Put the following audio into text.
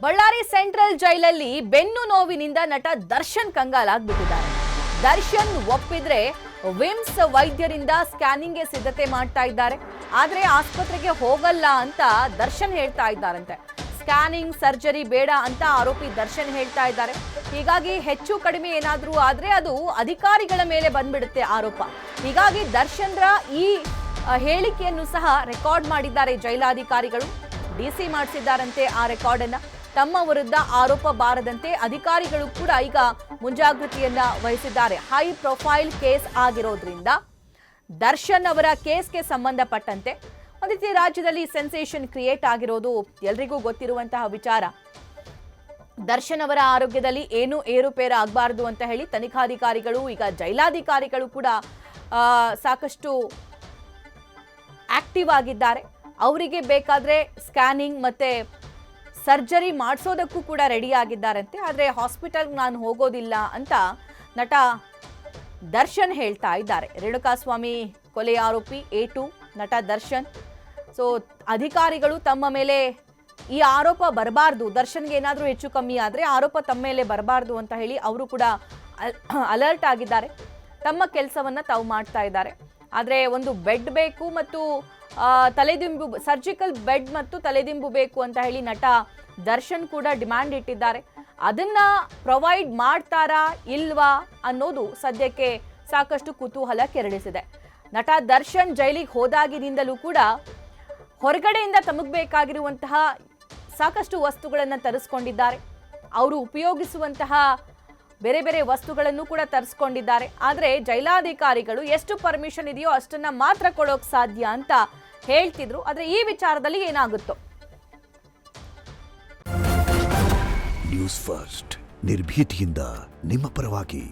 Ballari central ಜೈಲಲ್ಲಿ ಬೆನ್ನು ನೋವಿನಿಂದ ನಟ ದರ್ಶನ್ ಕಂಗಾಲಾಗ್ಬಿಟ್ಟಿದ್ದಾರೆ. ದರ್ಶನ್ ಒಪ್ಪಿದ್ರೆ ವಿಮ್ಸ್ ವೈದ್ಯರಿಂದ ಸ್ಕ್ಯಾನಿಂಗ್ಗೆ ಸಿದ್ಧತೆ ಮಾಡ್ತಾ ಇದ್ದಾರೆ. ಆದ್ರೆ ಆಸ್ಪತ್ರೆಗೆ ಹೋಗಲ್ಲ ಅಂತ ದರ್ಶನ್ ಹೇಳ್ತಾ ಇದ್ದಾರಂತೆ. ಸ್ಕ್ಯಾನಿಂಗ್ ಸರ್ಜರಿ ಬೇಡ ಅಂತ ಆರೋಪಿ ದರ್ಶನ್ ಹೇಳ್ತಾ ಇದ್ದಾರೆ. ಹೀಗಾಗಿ ಹೆಚ್ಚು ಕಡಿಮೆ ಏನಾದ್ರೂ ಆದ್ರೆ ಅದು ಅಧಿಕಾರಿಗಳ ಮೇಲೆ ಬಂದ್ಬಿಡುತ್ತೆ ಆರೋಪ. ಹೀಗಾಗಿ ದರ್ಶನ್ರ ಈ ಹೇಳಿಕೆಯನ್ನು ಸಹ ರೆಕಾರ್ಡ್ ಮಾಡಿದ್ದಾರೆ ಜೈಲಾಧಿಕಾರಿಗಳು. ಡಿಸಿ ಮಾಡಿಸಿದ್ದಾರಂತೆ ಆ ರೆಕಾರ್ಡ್ ಅನ್ನ. ತಮ್ಮ ವಿರುದ್ಧ ಆರೋಪ ಬಾರದಂತೆ ಅಧಿಕಾರಿಗಳು ಕೂಡ ಈಗ ಮುಂಜಾಗ್ರತೆಯನ್ನ ವಹಿಸಿದ್ದಾರೆ. ಹೈ ಪ್ರೊಫೈಲ್ ಕೇಸ್ ಆಗಿರೋದ್ರಿಂದ ದರ್ಶನ್ ಅವರ ಕೇಸ್ಗೆ ಸಂಬಂಧಪಟ್ಟಂತೆ ಒಂದು ರೀತಿ ರಾಜ್ಯದಲ್ಲಿ ಸೆನ್ಸೇಷನ್ ಕ್ರಿಯೇಟ್ ಆಗಿರೋದು ಎಲ್ರಿಗೂ ಗೊತ್ತಿರುವಂತಹ ವಿಚಾರ. ದರ್ಶನ್ ಅವರ ಆರೋಗ್ಯದಲ್ಲಿ ಏನು ಏರುಪೇರು ಆಗಬಾರದು ಅಂತ ಹೇಳಿ ತನಿಖಾಧಿಕಾರಿಗಳು ಈಗ ಜೈಲಾಧಿಕಾರಿಗಳು ಕೂಡ ಸಾಕಷ್ಟು ಆಕ್ಟಿವ್ ಆಗಿದ್ದಾರೆ. ಅವರಿಗೆ ಬೇಕಾದ್ರೆ ಸ್ಕ್ಯಾನಿಂಗ್ ಮತ್ತೆ ಸರ್ಜರಿ ಮಾಡಿಸೋದಕ್ಕೂ ಕೂಡ ರೆಡಿ ಆಗಿದ್ದಾರಂತೆ. ಆದರೆ ಹಾಸ್ಪಿಟಲ್ ನಾನು ಹೋಗೋದಿಲ್ಲ ಅಂತ ನಟ ದರ್ಶನ್ ಹೇಳ್ತಾ ಇದ್ದಾರೆ. ರೇಣುಕಾಸ್ವಾಮಿ ಕೊಲೆ ಆರೋಪಿ A2 ನಟ ದರ್ಶನ್. ಸೊ ಅಧಿಕಾರಿಗಳು ತಮ್ಮ ಮೇಲೆ ಈ ಆರೋಪ ಬರಬಾರ್ದು, ದರ್ಶನ್ಗೆ ಏನಾದರೂ ಹೆಚ್ಚು ಕಮ್ಮಿ ಆದರೆ ಆರೋಪ ತಮ್ಮ ಮೇಲೆ ಬರಬಾರ್ದು ಅಂತ ಹೇಳಿ ಅವರು ಕೂಡ ಅಲರ್ಟ್ ಆಗಿದ್ದಾರೆ. ತಮ್ಮ ಕೆಲಸವನ್ನ ತಾವು ಮಾಡ್ತಾ ಇದ್ದಾರೆ. ಆದರೆ ಒಂದು ಬೆಡ್ ಬೇಕು ಮತ್ತು ತಲೆದಿಂಬು, ಸರ್ಜಿಕಲ್ ಬೆಡ್ ಮತ್ತು ತಲೆದಿಂಬು ಬೇಕು ಅಂತ ಹೇಳಿ ನಟ ದರ್ಶನ್ ಕೂಡ ಡಿಮ್ಯಾಂಡ್ ಇಟ್ಟಿದ್ದಾರೆ. ಅದನ್ನ ಪ್ರೊವೈಡ್ ಮಾಡ್ತಾರಾ ಇಲ್ವಾ ಅನ್ನೋದು ಸದ್ಯಕ್ಕೆ ಸಾಕಷ್ಟು ಕುತೂಹಲ ಕೆರಳಿಸಿದೆ. ನಟ ದರ್ಶನ್ ಜೈಲಿಗೆ ಹೋದಾಗಿನಿಂದಲೂ ಕೂಡ ಹೊರಗಡೆಯಿಂದ ತಮಗೆ ಬೇಕಾಗಿರುವಂತಹ ಸಾಕಷ್ಟು ವಸ್ತುಗಳನ್ನು ತರಿಸ್ಕೊಂಡಿದ್ದಾರೆ. ಅವರು ಉಪಯೋಗಿಸುವಂತಹ ಬೇರೆ ಬೇರೆ ವಸ್ತುಗಳನ್ನು ಕೂಡ ತರಿಸ್ಕೊಂಡಿದ್ದಾರೆ. ಆದರೆ ಜೈಲಾಧಿಕಾರಿಗಳು ಎಷ್ಟು ಪರ್ಮಿಷನ್ ಇದೆಯೋ ಅಷ್ಟನ್ನ ಮಾತ್ರ ಕೊಡೋಕೆ ಸಾಧ್ಯ ಅಂತ ಹೇಳ್ತಿದ್ರು. ಆದರೆ ಈ ವಿಚಾರದಲ್ಲಿ ಏನಾಗುತ್ತೋ. ನ್ಯೂಸ್ ಫಸ್ಟ್ ನಿರ್ಭೀತಿಯಿಂದ ನಿಮ್ಮ ಪರವಾಗಿ.